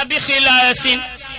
بخلاص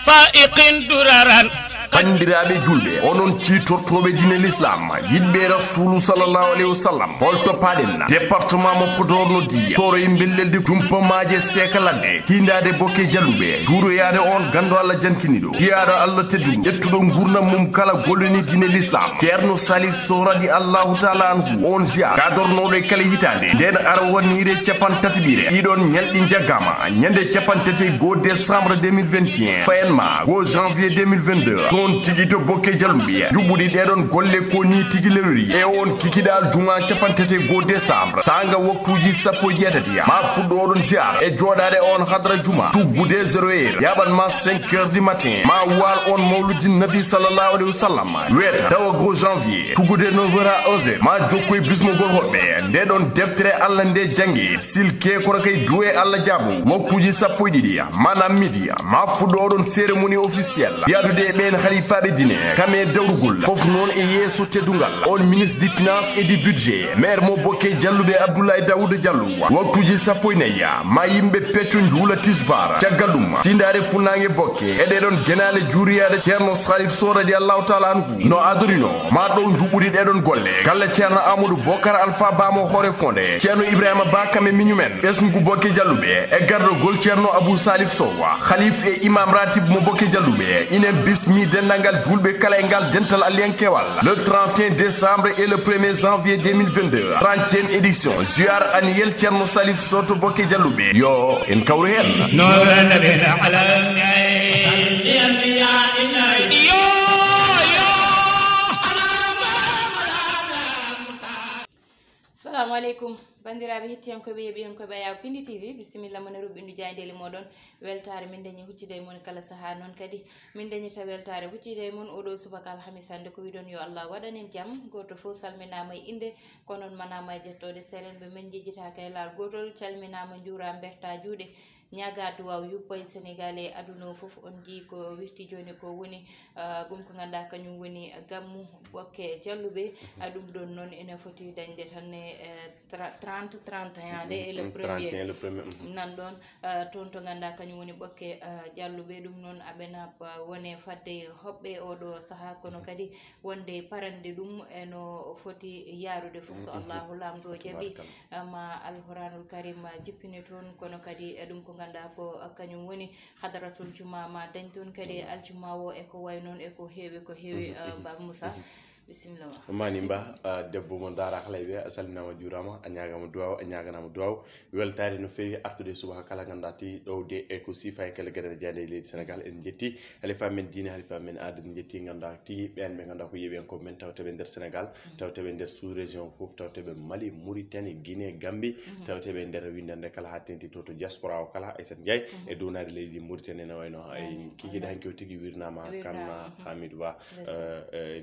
فائق دررا bandiraɓe julɓe onon ciitortoɓe dine l'islam yiɗɓe rasulu sallallahu alayhi wa sallam holto paɗen département mo Podor no diya toro e bellelde jumpamaje sekaladde tindade bokke jalluɓe juuroyade on gando Allah jankiniɗo jiyaɗo Allah tedduɗo ƴettuɗo gurdam mum kala golloni dine l'islam ceerno salif so radi allahu taala anhu on ziar gadornoɗo e kala hitande nden ara wonnire capantatiɓire ɗiɗon ñalɗi jaggama ñande capantati go décembre 2021 fayenma go janvier 2022 on tigi to bokke jalluɓe juɓɓuɗi ɗeɗon golle ko ni tigi lewri e on kikiɗal juma capantete go décembre sanga waktuji sappo jeetati ma fuɗɗo oɗon ziar e joɗade on hadra juma tuggude 0 heure yaɓan ma 5 heures du matin ma wal on mawludi nabi sallallahu alayhi wa sallam weta tawa go janvier tuggude 9 heures à 11 heures ma jokkoye bismogol hoɓɓe ndeɗon deftere allah nde jangi silke kono kay duwe allah jaabu waktuji sappo e ɗiɗi manam midi ma fuɗɗo oɗon cérémonie officielle yadude e ɓen halifaɓe dine kame dawrugol fof noon e yeeso teddugal on ministre du finance et du budget maire mo bokke jalluɓe abdoulaye daouda diallo waktuji sappo e nayyi ma yimɓe pecco juula tisbar caggal ɗum tindare funnague bokke e ɗeɗon guenale juuriyade ceerno salif so radi allahu taala anhu no adorino ma ɗo juɓɓuɗi ɗeɗon golle galle ceerno amadou bocar alpha bamo hoore fonde ceerno ibrahima ba kame miñumen ɓesngu bokke jalluɓe e gardogol ceerno abou salif sowa khalif e imam ratib mo bokke jalluɓe inen bismi dendagal julɓe kala e ngal dental aliyankewal le 31 décembre et le 1er janvier 2022 30e édition ziar annuel ceerno salif soto bokke jalluɓe yo en kawru hen assalamu aleykum bandiraɓe hettiyankoɓe yeɓiyankoɓe yaw pindi tv bisimilla mone ruɓɓindu jayndeli moɗon weltare min dañi huccide e mon kala saaha noon kadi min dañita weltare huccide e mon oɗo subaka alhamis hande ko wiɗon yo allah waɗanen jaam goto foof salminama e inde konon manama e jettode seren ɓe min jejjitaka e laal gotol calminama juura berta juuɗe ñaga duwaw yuppa e sénégal e aduna foof on jii ko wirti joni ko woni gum ko ganduɗa kañum woni gammu bokke jalluɓe ɗum ɗon noon ene foti dañde tan e 30 31 de e le premier nan ɗon toon to ganduɗa kañum woni bokke jalluɓe ɗum noon aɓena wone fadde hoɓɓe oɗo saaha kono kadi wonde parande ɗum eno foti yarude foof so allahu lamdo jaaɓi ma alquranul karim jippini toon kono kadi ɗum ko ganduɗa ko kañum woni hadaratul juma ma dañ toon kadi aljuma o eko way noon eko heewi ba Moussa bisimilla mani mba debbo mo dara kala wiya a salminama juurama a ñagama duwaw a ñaganama duwaw weltare no fewi artude subaka kala ganduɗa ti ɗowde e ko sifa e kala gueɗe jande e leydi sénégal en jetti halifa men diine halifa men aada en jetti ganduɗa tigi ɓen ɓe ganduɗa ko yeeɓi en ko men tawteɓe nder sénégal tawteɓe nder sous région foof tawteɓe mali mauritanie guinée gambie tawteɓe nder windande kala ha tenti to diaspora o kala Aissata Ndiaye e downade leydi mauritanie ne wayno ay kikiɗe hanki o tigui wirnama kan hamidou ba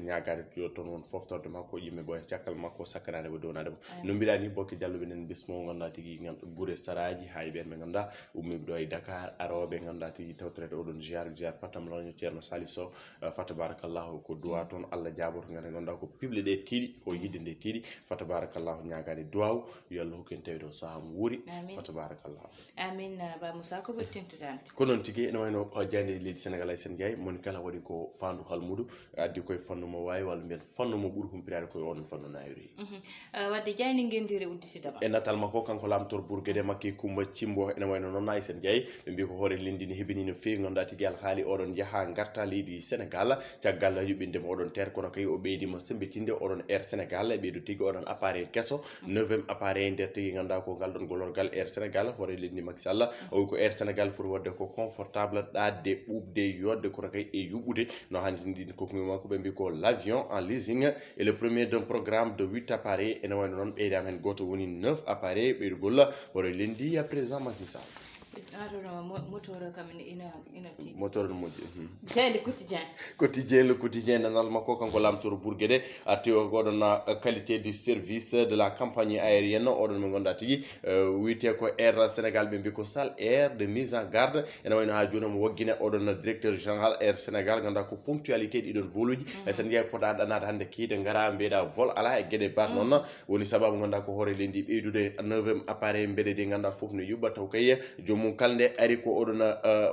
ñagade toon won foftorde makko yimɓe boye cakkal makko sakkanade ɓe downade mo no mbiɗa ni bokke jalluɓe nen bismo ganduɗa tigui guure saraji hay ɓen ɓe ganduɗa ummiɓe ɗo e Dakar aroɓe ganduɗa tigui tawtorede oɗon ziar patam laño ceerno salif sow fa tabarakallahu ko duwa toon Allah jaboto ngane ganduɗa ko pible ɗe tiiɗi ko yidde nde tiiɗi fa tabarakallahu ñagade duwaw yo Allah hokken tawi ɗo saaha mo wuuri fa tabarakallahu amin ba Moussa ko ɓettintudante ko noon tigui ene wayno jande leydi sénégal Aissata Ndiaye moni kala waɗi ko fandu halmudu addi koye fannu mo wawi walla mbiyen fannu mo ɓuuri humpirade koye on fannu nayori wadde jayni gendiri udditidama e natal makko kanko lamtor bourguede makki kumba cimbo ene wayno noon Aissata Ndiaye ɓe mbi ko hoore lindini heɓini no fewi ganduɗa tigui alhaali oɗon jaaha garta leydi sénégal caggal yuɓɓindema oɗon terre kono kay o ɓeydima sembitinde oɗon air sénégal e ɓeydo tigui oɗon appareil kesso 9e appareil nder tigui ganduɗa ko ngal ɗon golorgal air sénégal hoore lindini Macky Sall o wi ko air sénégal foti wadde ko confortable ɗadde ɓuɓde yodde kono kay e yuɓɓude no handi ko makko ɓe mbi ko l'avion en leasing et le premier d'un programme de 8 appareils ene wayno noon ɓeydama hen goto woni 9 appareils ɓeydugol hoore lendi président Macky Sall moteur kam ina moteur no moƴƴi jeyde quotidien le quotidien nanal makko kanko lamtoro bourgueɗe arti o oɗon qualité du service de la compagnie aérienne oɗon mo gonda tigui wiyete ko air sénégal ɓe mbi ko sal air de mise en garde ene wayno ha joni mo woggine oɗon directeur général air sénégal ganduɗa ko ponctualité ɗiɗon voluji Aissata Ndiaye poɗa ɗanade hande kiide gara mbiyeɗa vol ala e gueɗe bat noon woni sababu ganduɗa ko hoore lendi ɓeydude 9e appareil mbeɗe ɗi ganduɗa foof no yuɓɓa taw kay joomum mum kalde ari ko oɗon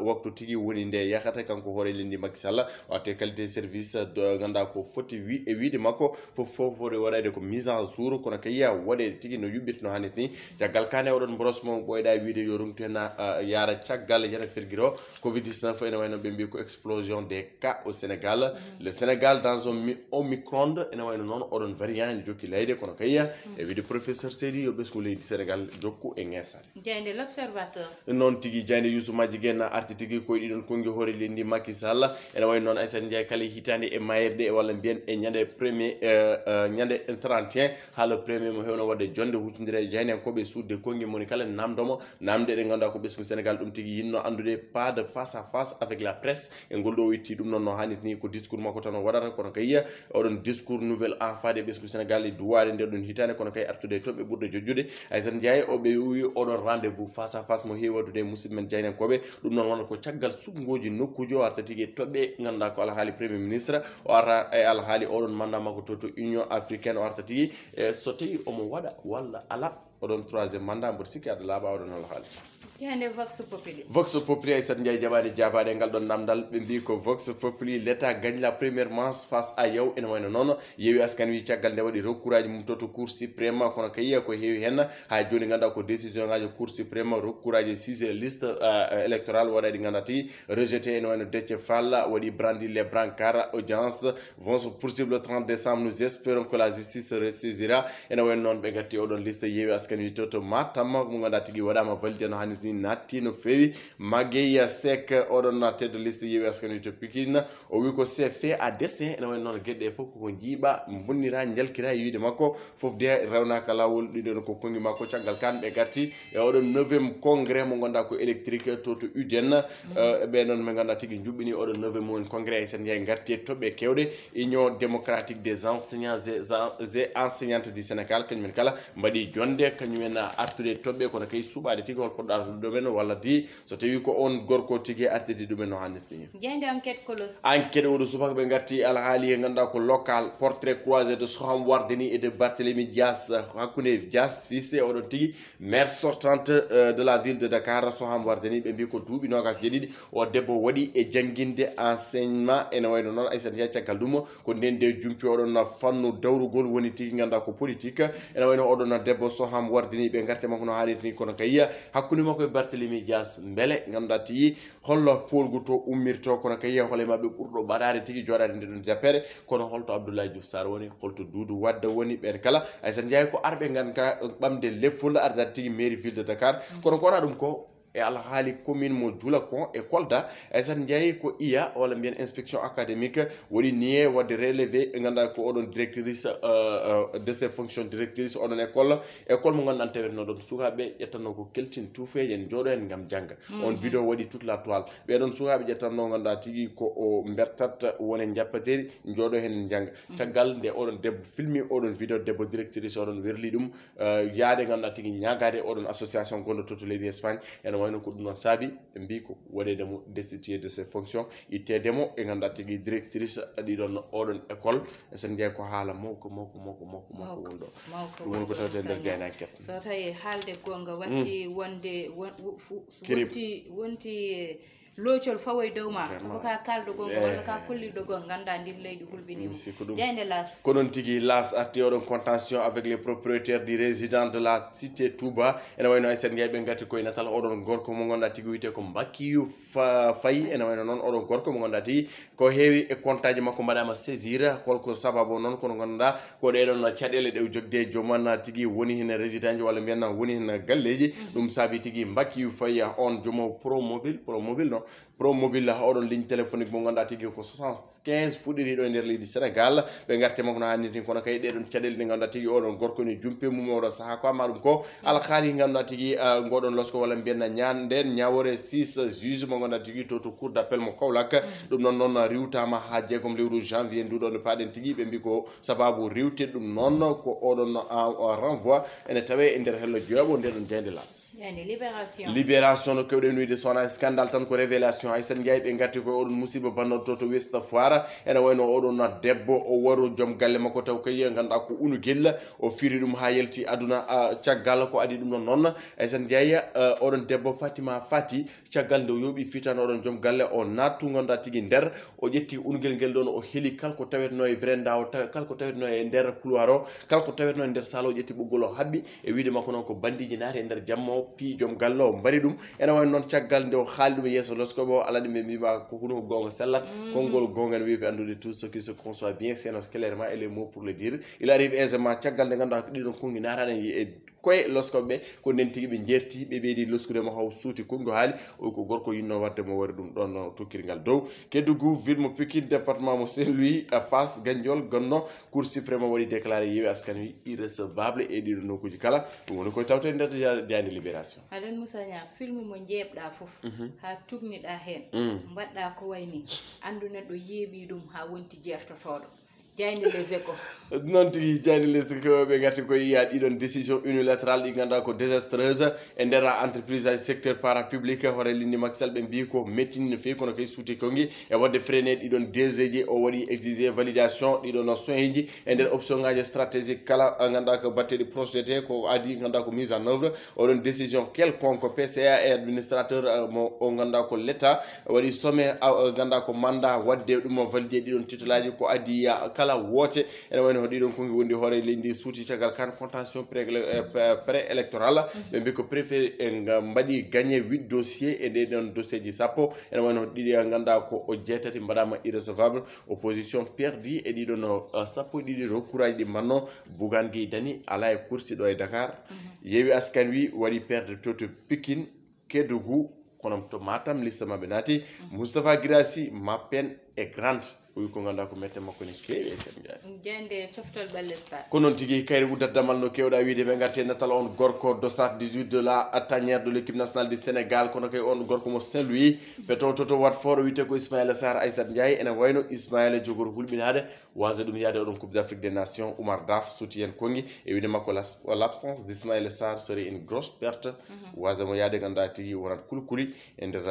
waktu tigi woni nde yakata kanko hoore lendi Macky Sall watte qualité service ganda ko foti wiide makko fof waɗade ko mise en jour kono kayya waɗe tigi no yuɓɓitno hannit ni caggal kane oɗon brosse mo ɓoyɗa wiide yo rumtu hen yara caggal yana ferguiro covid 19 ene wayno ɓe mbi ko explosion des cas au Sénégal le Sénégal dans un omicron ene wayno noon oɗon variant ne jokki leyde kono kayya e wiide professeur Seydi yo ɓesgu leydi Sénégal jokku e ŋessade jeyde l'observateur noon tigi jeyde Youssou Madji Guène arti tigi koye ɗiɗon kongi hoore lendi Macky Sall ene wayno noon Aissata Ndiaye kala hitande e mayirde walla mbiyen e ñande premier ñande 31 haala premier mo hewno wadde jonde huccodire jeynenkoɓe sudde kongi moni kala namdomo namde ɗe ganduɗa ko ɓesgu Sénégal ɗum tigi yinno andude pas de face à face avec la presse e ngol ɗo witti ɗum noon no hannit ni ko discours makko tan o waɗata kono kayya oɗon discours nouvelle enfade ɓesgu Sénégal e duwade nde ɗon hitande kono kay artude e toɓɓe ɓurɗe jojjude Aissata Ndiaye oɓe wi oɗon rendez-vous face à face mo heewi waddude musidɓe men jeynenkoɓe ɗum noon wona ko caggal suggoji nokkuji o arta tigi toɓɓe ganduɗa ko alhaali premier ministre o ara e alhaali oɗon mandat makko to Union africaine o arta tigi so tawi omo waɗa walla ala oɗon troisiéme mandat mboɗo sikki aɗa laaɓa oɗon alhaali yande Vox Populi Aissata Ndiaye jaɓade ngal ɗon namdal ɓe mbi ko Vox Populi l'état gagne la première manche face à Yaw ene wayno noon Yewwi Askan Wi caggal nde waɗi recours aji mum to cour suprême kono kayya ko heewi hen ha joni ganduɗa ko décision ngaji cour suprême recours aji 6 liste électorale waɗaɗi ganduɗa tigi rejeté ene wayno Déthié Fall waɗi brandi les brancards audience vont se poursuivre le 30 décembre nous espérons que la justice se ressaisira ene wayno noon ɓe gatti oɗon liste Yewwi Askan Wi to Matam mo ganduɗa tigi waɗama validé no hanniti natti no fewi Magueye Seck oɗon tedde liste Yewwi Askan Wi to Pikine o wi ko c'est fait à dessein ene wayno noon gueɗe fof koko jiiɓa bonnira jalkira e wiide makko fof de rewnaka lawol ɗiɗon ko kongi makko caggal kan ɓe garti e oɗon 9e congrès mo ganduɗa ko électrique to UDN ɓe noon ɓe ganduɗa tigui juɓɓini oɗon 9e woni congrès Aissata Ndiaye garti e toɓɓe kewɗe Union démocratique des enseignants et enseignantes du Sénégal kañumen kala mbaɗi jonde kañumen artude toɓɓe kono kay suɓade tigui hol poɗɗa ɗumen walla di so tawi ko on gorko tigui artide ɗumen no hannirta jeyde enquête kolos enquête oɗo subaka ɓe garti alhaali e ganduɗa ko local portrait croisé de Soham Wardini et de Barthélémy Dias hakkude Dias fils e oɗon tigui maire sortante de la ville de Dakar Soham Wardini ɓe mbi ko duuɓi nogas jeeɗiɗi o debbo waɗi e jangguinde enseignement ene wayno noon Aissata Ndiaye caggal ɗum ko nden nde jumpi oɗon fannu dawrugol woni tigui ganduɗa ko politique ene wayno oɗon debbo Soham Wardini ɓe garte makko no haalirta ni kono kayya hakkude makko e Barthélémy Dias beele ganduɗa tigui hollo polgu to ummirto kono kayya hole mabɓe ɓurɗo ɓaɗade tigui joɗade nde ɗon jappere kono holto Abdoulaye Diouf Sarr woni holto Doudou Wade woni ɓen kala Aissata Ndiaye ko arɓe ganduɗa ɓamde leffol ardade tigui mairie ville de Dakar kono ko wona ɗum ko e alhaali commune mo Djoula Kon e Kolda Aissata Ndiaye ko iya walla mbiyen inspection académique waɗi nié wadde relevé ganduɗa ko oɗon directrice de ses fonctions directrice oɗon école mo ganduɗa tawetno ɗon sukaɓe ƴettanno ko keltin tuufeje en jooɗo hen gam jangga on vidéo waɗi toute la toile ɓeɗon sukaɓe ƴettanno ganduɗa tigui ko o bertat woni jappateri jooɗo hen jangga caggal nde oɗon debbo filmi oɗon vidéo debbo directrice oɗon werli ɗum yaade ganduɗa tigui ñagade oɗon association gonɗo to leydi Espagne wayno ko ɗum noon saabi ɓe mbi ko waɗedemo destitué de ses fonctions ittedemo e ganduɗa tigui directrice ɗiɗon oɗon école Aissata Ndiaye ko haala mawko wonɗo ɗum woni ko tawte nder gaynaki so tawi haalde gonga watti wonde wonti loocol fawoye dow ma sabu ka kalɗo gonga walla ka kolliɗo gonga ganda ndin leydi hulɓinima jeyde las ko ɗon tigui las arti oɗon contention avec les propriétaires du résident de la cité Touba ene wayno Aissata Ndiaye ɓe gatti koye natal oɗon gorko mo ganduɗa tigui wiyete ko Bakkiyu Faye ene wayno noon oɗon gorko mo ganduɗa tigui ko heewi e comptage makko mbaɗama saisir holko sababu noon kono ganduɗa ko ɗeɗon caɗele ɗe jogde joomum tigui woni hen résident ji walla mbiyanna woni hen galleji ɗum saabi tigui Bakkiyu Faye on joomo promobile non promobile oɗon ligne téléphonique mo ganduɗa tigui ko 75 fuɗɗiri ɗo e nder leydi Sénégal ɓe garte makko no hannirti kono kay ɗeɗon caɗele ɗe ganduɗa tigui oɗon gorko ni jumpe mum oɗo saaha ko amma ɗum ko alhaali ganduɗa tigui goɗon losko walla mbiyanna ñanden ñawore 6 juge mo ganduɗa tigui to cour d'appel mo Kaolack ɗum noon riwtama ha jeegom lewru janvier nduɗo no paɗen tigui ɓe mbi ko sababu riwte ɗum noon ko oɗon renvoi ene tawe e nder hello jooɓo ndeɗon jeyde las libération no kewɗen wiide sona scandale tan ko révélé révélation Aissata Ndiaye ɓe garti ko oɗon musiba bannoto to Westa Foire ene wayno oɗon debbo o waru joom galle makko taw kay ganduɗa ko unu guella o firi ɗum ha yalti aduna caggal ko adi ɗum non Aissata Ndiaye oɗon debbo Fatima Fati caggal nde yooɓi fitano oɗon joom galle o nattu ganduɗa tigui nder o ƴetti unguel ngel ɗon o heeli kalko tawetno e vrenda o kalko tawetno e nder couloir o kalko tawetno e nder salle o ƴetti ɓoggol o habɓi e wiide makko noon ko bandiji naati e nder jamma o pi joom galle o mbari ɗum ene wayno noon caggal nde o haali ɗum yeeso loskoɓe o alani ɓe mbima ko huno ko gonga sellat konngol gonga ne wiiɓe andude tout ce qui se conçoit bien sénos clairement et les mots pour le dire il arrive aisément caggal nde ganduɗa ko ɗiɗon kongi naatani e koye loskoɓe ko nden tigui ɓe jerti ɓe ɓeydi loskudemo haw suuti kongo haali o ko gorko yinno wadde mo wari ɗum ɗon tokkirgal dow Kédougou ville mo Pikine département mo Saint-Louis Fass Gandiol gonno cour suprême waɗi déclaré Yewwi Askan Wi irrecevable e ɗiɗo nokkuji kala ɗum woni koye tawte nder jande libération aɗan Moussa Nia film mo jeeɓɗa foof ha tugniɗa hen mbaɗɗa ko wayni andu neɗɗo yeeɓi ɗum ha wonti jertotoɗo jayde les échos noon tigi jayde lesdi ko ɓe garti koye yiya ɗiɗon décision unilatérale ɗi ganduɗa ko désastreuse e nder entreprise aji secteur parapublic hoore linni Macky Sall ɓe mbi ko mettini no fewi kono kay suuti kongi e wadde freiné ɗiɗon DG ji o waɗi exigé validation ɗiɗon soins ji e nder option ngaji stratégique kala ganduɗa ko batteɗi projeté ko adi ganduɗa ko mise en œuvre oɗon décision quelconque PCA et administrateur mo o ganduɗa ko l'état waɗi somme ganduɗa ko mandat wadde ɗum validé ɗiɗon titulaji ko adi kala woote ene wayno ɗiɗon kongi wondi hoore leydi suuti caggal kan contention pré électoral ɓe mbi ko préfet mbaɗi gagné 8 dossier e ɗeɗon dossier ji sappo ene wayno ɗiɗi ganduɗa ko o jeetati mbaɗama irrecevable opposition perdi e ɗiɗon sappo ɗiɗi recours aji ɗi mbanno Bougane Gueye Dany ala e kursi ɗo e Dakar Yewwi Askan Wi waɗi perde to Pikine Kédougou kono to Matam liste mabɓe naati Moustapha Guirassy ma peine est grande o wi ko ganduɗa ko mette makko ne keewi e jande coftal ɓallesta ko noon tigui kayre uddat damal no kewɗa wiide ɓe garti e nattal on gorko dossat 18 de la tanière de l'équipe nationale du Sénégal kono kay on gorko mo Saint-Louis ɓe toto Watford o wiyete ko Ismaïla Sarr Aissata Ndiaye ene wayno Ismaïla jogori hulɓinade wasa ɗum yaade oɗon coupe d'Afrique des nations Oumar Daf suti hen kongi e wiide makko l'absence d'Ismaïla Sarr serait une grosse perte wasamo yaade ganduɗa tigui wonat kulkuli e nder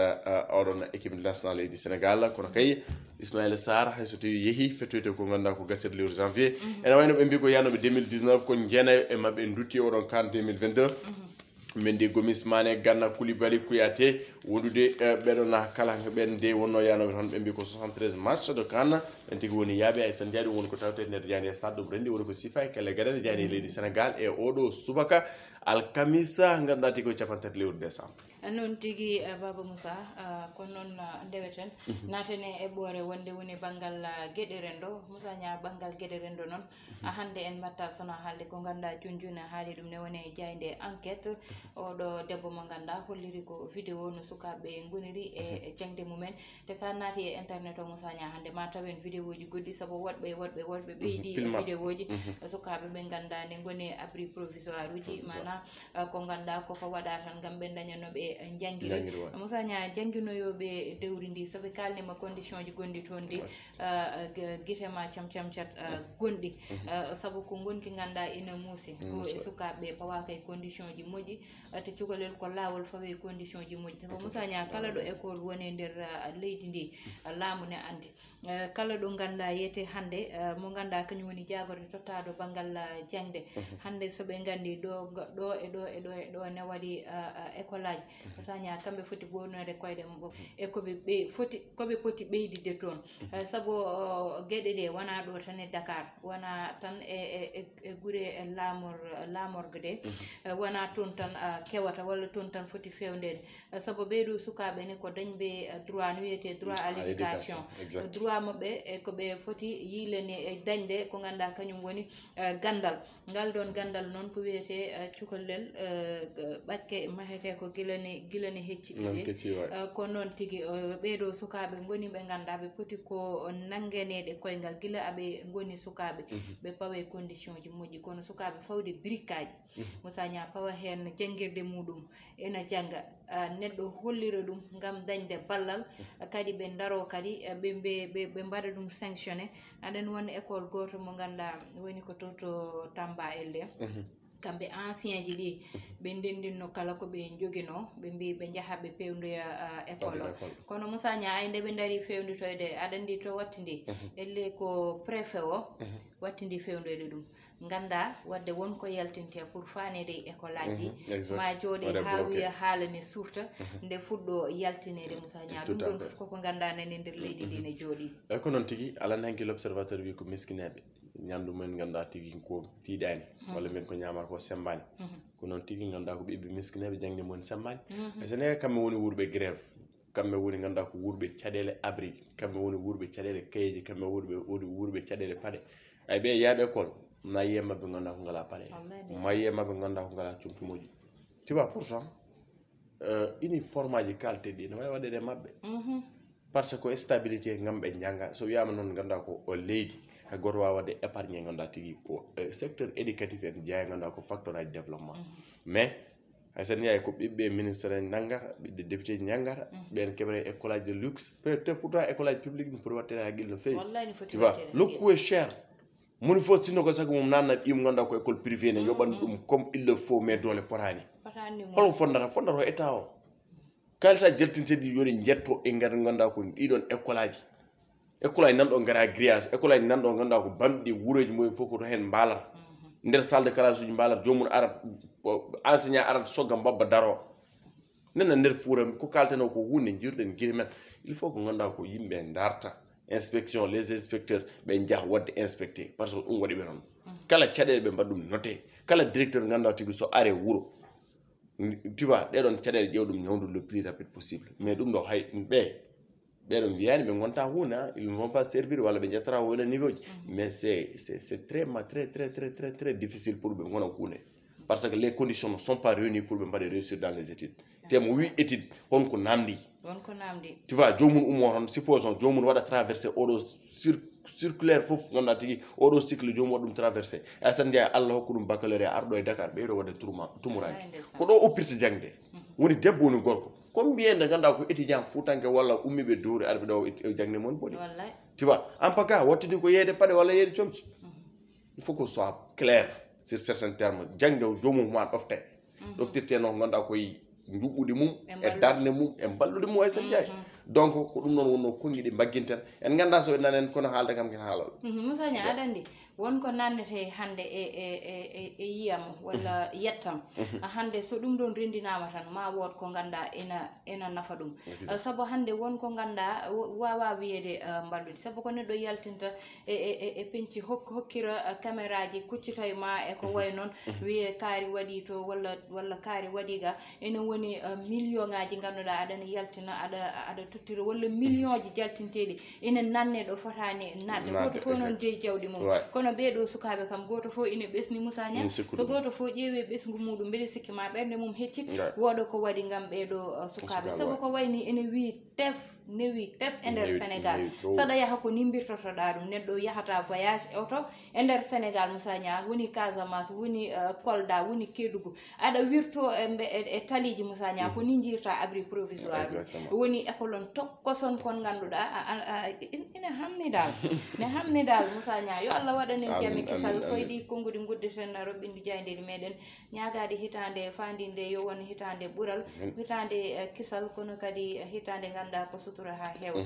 oɗon équipe nationale du Sénégal kono kay Ismaïla Sarr hay so tawi yeehi fettoyte ko ganduɗa ko gasset lewru janvier ene wayno ɓe mbi ko yanoɓe 2019 ko jeenayo e mabɓe dutti oɗon kan 2022 min ndi Gomis Mané Gana Koulibaly Kouyaté wondude ɓeɗon kala ɓen nde wonno yanoɓe toon ɓe mbi ko 73 match de CAN en tigui woni yaaɓe Aissata Ndiaye ɗum woni ko tawte nder jani stade ɗum rendi woni ko sifa e kelle gueɗe jani leydi Sénégal e oɗo subaka alkamisa ganduɗa tigui ko capantati lewru décembre noon tigui Baba Moussa ko noon ndeweten natene eɓɓore wonde woni banggal gueɗe rendo Moussa Nia banggal gueɗe rendo noon hande en mbatta sona haalde ko ganduɗa junjuna haali ɗum ne woni jayde enquête oɗo debbo mo ganduɗa holliri ko vidéo no sukaɓe goniri e jangde mumen te sa naati e internet o Moussa Nia hande ma tawen vidéo ji goɗɗi saabu woɗɓe ɓeydi vidéo ji sukaɓe ɓe ganduɗa ne goni abri provisoire uji mana ko ganduɗa koko waɗa tan gam ɓe dañanoɓe jangguiri Moussa Nia jangguinoyoɓe dewri ndi soɓe kalnima condition ji gonɗi toon ndi guitema camcat gonɗi saabu ko gonki ganduɗa ina muusi ko e sukaɓe pawaka e condition ji moƴƴi te cukalel ko lawol fawe condition ji moƴƴi saabu Moussa Nia kala ɗo école woni nder leydi ndi laamu ne andi kala ɗo ganduɗa yiyete hande mo ganduɗa kañum woni jagorde tottaɗo banggal jangde hande soɓe gandi ɗo e ɗo ne waɗi école aji Moussa Nia kamɓe foti gonore koyɗe mabɓe e koɓe poti ɓeydide toon saabu gueɗe ɗe wona ɗo tan e Dakar wona tan e guure lamorgue ɗe wona toon tan kewata walla toon tan foti fewndede saabu ɓeyɗo sukaɓe ni ko dañɓe droit no wiyete droit à l'éducation droit mabɓe e koɓe foti yilene e dañde ko ganduɗa kañum woni gandal ngal ɗon gandal noon ko wiyete cukalel ɓakke mahete ko gilane hecciɗiɗe ko noon tigui ɓeyɗo sukaɓe goni ɓe ganduɗa ɓe poti ko nanguenede koyngal guila aɓe goni sukaɓe ɓe pawa condition ji moƴƴi kono sukaɓe fawde brique aji Moussa Nia pawa hen jangguirde muɗum ena jangga neɗɗo hollira ɗum gam dañde ballal kadi ɓe daro kadi ɓe mbaɗa ɗum sanctionné aɗen won école goto mo ganduɗa woni ko toto Tamba elle kamɓe ancien ji ɗi ɓe ndendinno kala ko ɓe jogino ɓe mbi ɓe jaha ɓe pewndoya école o kono Moussa Nia ay nde ɓe daari fewndotoyde aɗa andi to wattindi elle ko préfet o wattindi fewndoyde ɗum ganda wadde wonko yaltinte pour fanede école aji ma jooɗi ha wiya haala ne surta nde fuɗɗo yaltinede Moussa Nia ɗum ɗon fof koko ganda nane nder leydi ndi ne jooɗi eyyi ko noon tigui alan hanki l'observateur wi ko miskineɓe ñamdu men ganda tigui ko tiiɗani walla men ko ñamata ko sembani ko noon tigui ganda ko ɓiɓɓe miskineɓe jangde mon sembani e sene kamɓe woni wuurɓe grève kamɓe woni ganda ko wuurɓe caɗele abri kamɓe woni wuurɓe caɗele kayeji kamɓe wuurɓe caɗele paɗe ay ɓe yaaɓe école na yiye mabɓe ganda ko ngala paɗe ma yiye mabɓe ganda ko ngala cumtumoji tu vois pourtant uniforme aji qualité ɗi ne wawi waɗede mabɓe par ce que stabilité gam ɓe jangga so wiyama noon ganda ko o leydi hay goto wawa wadde épargne ganda tigui ko secteur éducatif en jeeya ganda ko facteur aji développement mais hay sen yaay ko ɓiɓɓe ministre en nanggata ɓiɓɓe député ji nanggata ɓen keɓre école aji de luxe peut être pourtant école aji publique ɗum pour wattede ha guil no fewi tu vois le coût est cher moni fof sinno ko sago mum nanna ɓiimo ganda ko école privé ne yoɓan ɗum comme il le faut mais dole potani holko fondata état o kalisa jeltinteɗi yoni jetto e nder ganda ko ɗiɗon école aji nanɗo gara grillage école aji nanɗo ganda ko bamɗi wuroji mumen fof koto hen mbalata nder salle de classe uji mbalata jomum arat enseignant arat sogga mbabba daro nena nder fuura ko kalteno ko hunde jirɗen guiri men il faut ko ganda ko yimɓe darta inspection les inspecteurs ɓe jaha wadde inspecté par ce que ɗum waɗi ɓe noon kala caɗele ɓe mbaɗa ɗum noté kala directeur ganda tigui so are wuuro tu vois ɗeɗon caɗele ƴeew ɗum ñawdu le plus rapide possible mais ɗum ɗo hay ɓeɗon wiyani ɓe gonta hunde ils ne vont pas servir walla ɓe jettata wona niveau ji mais c'est très difficile pour ɓe gona hunde parce que les conditions ne sont pas réunies pour ɓe mbaɗe réussir dans les études temo wi étude honko namdi tu vois jomum ummo ton supposons jomum waɗa traversé oɗo circulaire fof ganda tigui oɗo cycle jomum waɗa ɗum traversé a san ndiya Allah hokku ɗum baccalauréat arɗo e Dakar ɓeyɗo waɗa tumuraji ko ɗo oppirta jangde woni debbo woni gorko comme mbiyende ganda ko étudiant fuutanke walla ummiɓe dowri arɓe ɗo jangde mon boɗi tu vois en paga wattidi ko yeede paɗe walla yeede comci il faut que soit clair sur certains termes jangde jomum ma ɗoftirte no ganda koye juɓɓude mum e darde mum e ballude mum ay sen jeey donc ko ɗum noon wonno kongiɗe bagginten en ganda so nanen kono haalde kam ken haalal Moussa Nia aɗa andi wonko nannete hande e yiyam walla yettam hande so ɗum ɗon rendinama tan ma wood ko ganda ena nafa ɗum saabu hande wonko ganda wawa wiyede ballude saabu ko neɗɗo yaltinta e penci hokkira caméra ji kuccita e ma e ko way noon wiye kaari waɗi to walla kaari waɗi ga ene woni million ngaji ganduɗa aɗana yaltina aɗa tottira walla million ji jaltinteɗi ene nanne ɗo fotani nadde goto fof noon jeeyi jawɗi mum kono ɓeɗo sukaɓe kam goto fof ine ɓesni Moussa Nia so goto fof ƴeewi ɓesgu muɗum mbeɗa sikki ma ɓerde mum heccit woɗo ko waɗi gam ɓeɗo sukaɓe saabu ko wayni ene wi newi tef e nder Sénégal saɗa yaha ko nimbirtotoɗa ɗum neɗɗo yahata voyage oto e nder Sénégal Moussa Nia woni Casamance woni Kolda woni Kédougou aɗa wirto e taliji Moussa Nia ko ni jirta abri provisoire woni école on tokkoson kon ganduɗa ina hamni dal Moussa Nia yo Allah waɗanen jami kisal koyɗi konngudi guddeten roɓɓindu jayndeli meɗen ñagade hitande fandinde yo won hitande ɓuural hitande kisal kono kadi hitande ganda ko sutura ha heewa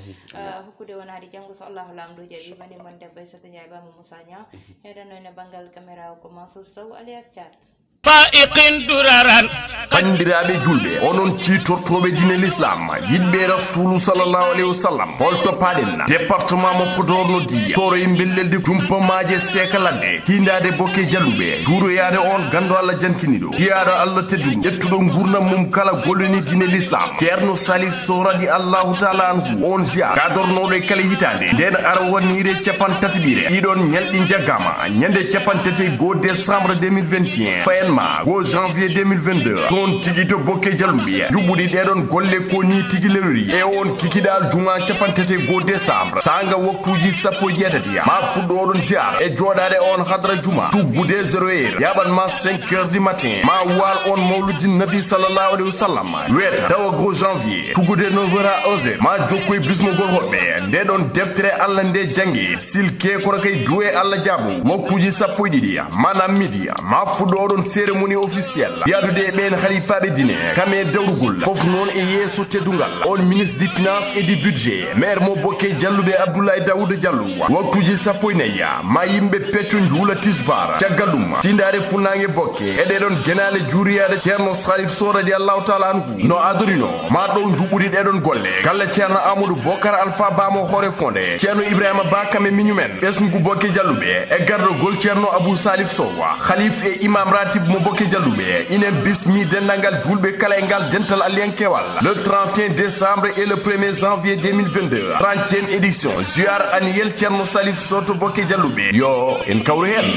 hokkude wonade janggo so Allahu lamdo jaɓi bani mon debbo Aissata Ndiaye bamo Moussa Nia heɗano e banggal caméra ko Mansour Sow alias Chat faiqin duraran bandiraɓe julɓe onon citortoɓe dine l'islam yiɗɓe rasulu sallallahu alayhi wa sallam holto paɗen département mo Podor no diya toro e bellelde jumpamaje sekaladde tindade bokke jalluɓe juuroyade on gando Allah jankiniɗo tiyaɗo Allah tedduɗo ƴettuɗo gurnam mum kala golloni dine l'islam ceerno Salif Sow radi allahu taala anhu on ziar gadornoɗo e kala hitande nden ara wonire capantati ɓiire ɗiɗon ñalɗi jaggama ñande capantati 1 décembre 2021 fayen go janvier 2022 ton tigi to bokke jalluɓe juɓɓuɗi ɗeɗon golle ko ni tigi lewri e on kikiɗal juma capantete 1 décembre sanga waktuji sappo jeetati ma fuɗɗo oɗon ziar e joɗade on hadra juma tuggude 0 heure yaɓan ma 5 heures du matin ma wal on mawludi nabi sallallahu alayhi wa sallam weta tawa go janvier tuggude 9 heures à 11 heures ma jokkoye bismogol hoɓɓe ndeɗon deftere Allah nde jangi silke kono kay duwe Allah jaabu waktuji sappo e ɗiɗi manam midi ma fuɗɗo oɗon cérémonie officielle yadude ben khalifaɓe dine kame dawrugol fof noon e yeeso teddungal on ministre du finance et du budget maire mo bokke jalluɓe abdoulaye daouda diallo waktuji sappo e nayyi ma yimɓe pecco njuula tisbar caggal ɗum tindare funnague bokke eɗeɗon guenale juuriyade ceerno salif so radiallahu taala anhu no adorino ma ɗow juɓɓudi ɗeɗon golle kala ceerno amadou bocar alpha bamo hoore fonde ceerno ibrahima ba kame miñumen ɓesngu bokke jalluɓe e gardogol ceerno abou salif sowa khalif e imam ratib mo bokke jalluɓe inen bismi dendagal julɓe kala e ngal dental aliyankewal le 31 décembre et le 1er janvier 2022 30e édition ziar annuel ceerno salif soto bokke jalluɓe yo en kawru hen